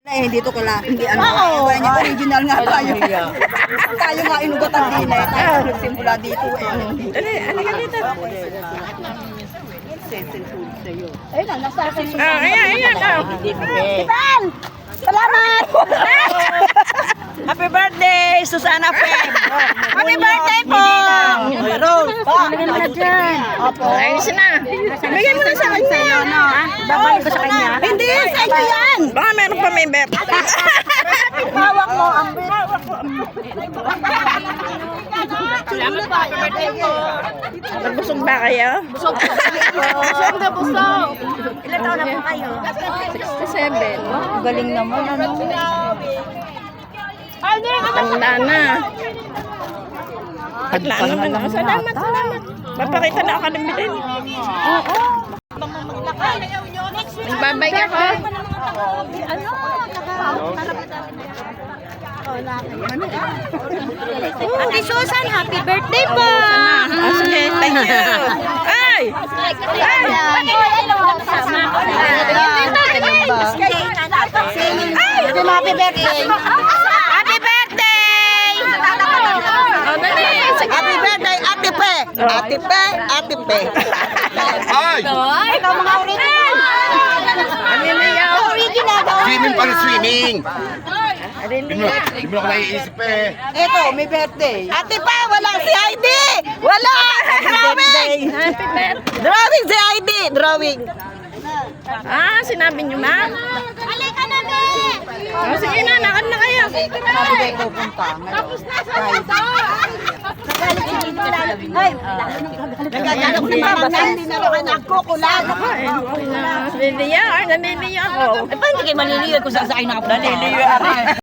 Eh, dito ko lang, hindi ano, kaya niya original nga tayo. Tayo nga inugatan din eh, tayo nagsimula dito eh. Ano ka dito? Ayun na, nasa akin. Ayan. Iban! Salamat! Happy birthday, Susana Feb! Happy birthday po! Rose! Lagyan mo na dyan. Opo. Ayos na. Bigay mo na sa kanya. Babalik ko sa kanya? Hindi, sa inyo yan! Baka meron pa may bet. Hawak mo ang Salamat po. Happy birthday po. Nagbusog ba kayo? busog na busog. Ilan taon na po kayo? 67. Galing naman, ano? Tanda na. Bigla naman ako. Salamat. Papakita na ako ng bilin. Oo. Nagbabay ako. Ate Susan, happy birthday po! Sige, thank you. Ay! Happy birthday! Happy birthday! Oh, dali. Happy birthday, Ate Pe! Ate Pe! Ay! Ikaw mga original! Naniniyaw. Original! Swimming pa rin swimming! Hindi mo ako naiisip eh. Ito, may birthday. Ate Pa, wala si Heidi! Wala! Drawing! Happy birthday. Drawing si Heidi! Drawing! Ah, sinabi niyo, ma? Halika na, Be! Oh, sige na, nakad na kayo. Sabi kayo pupunta. Tapos na sa ito! Ay! Nagagalang ko na mga hindi na rin nagkukulan. Naniniyaw ako. Eh, paano kayo maliliyan kung saan sa akin nakapunta? Naliliyan ako.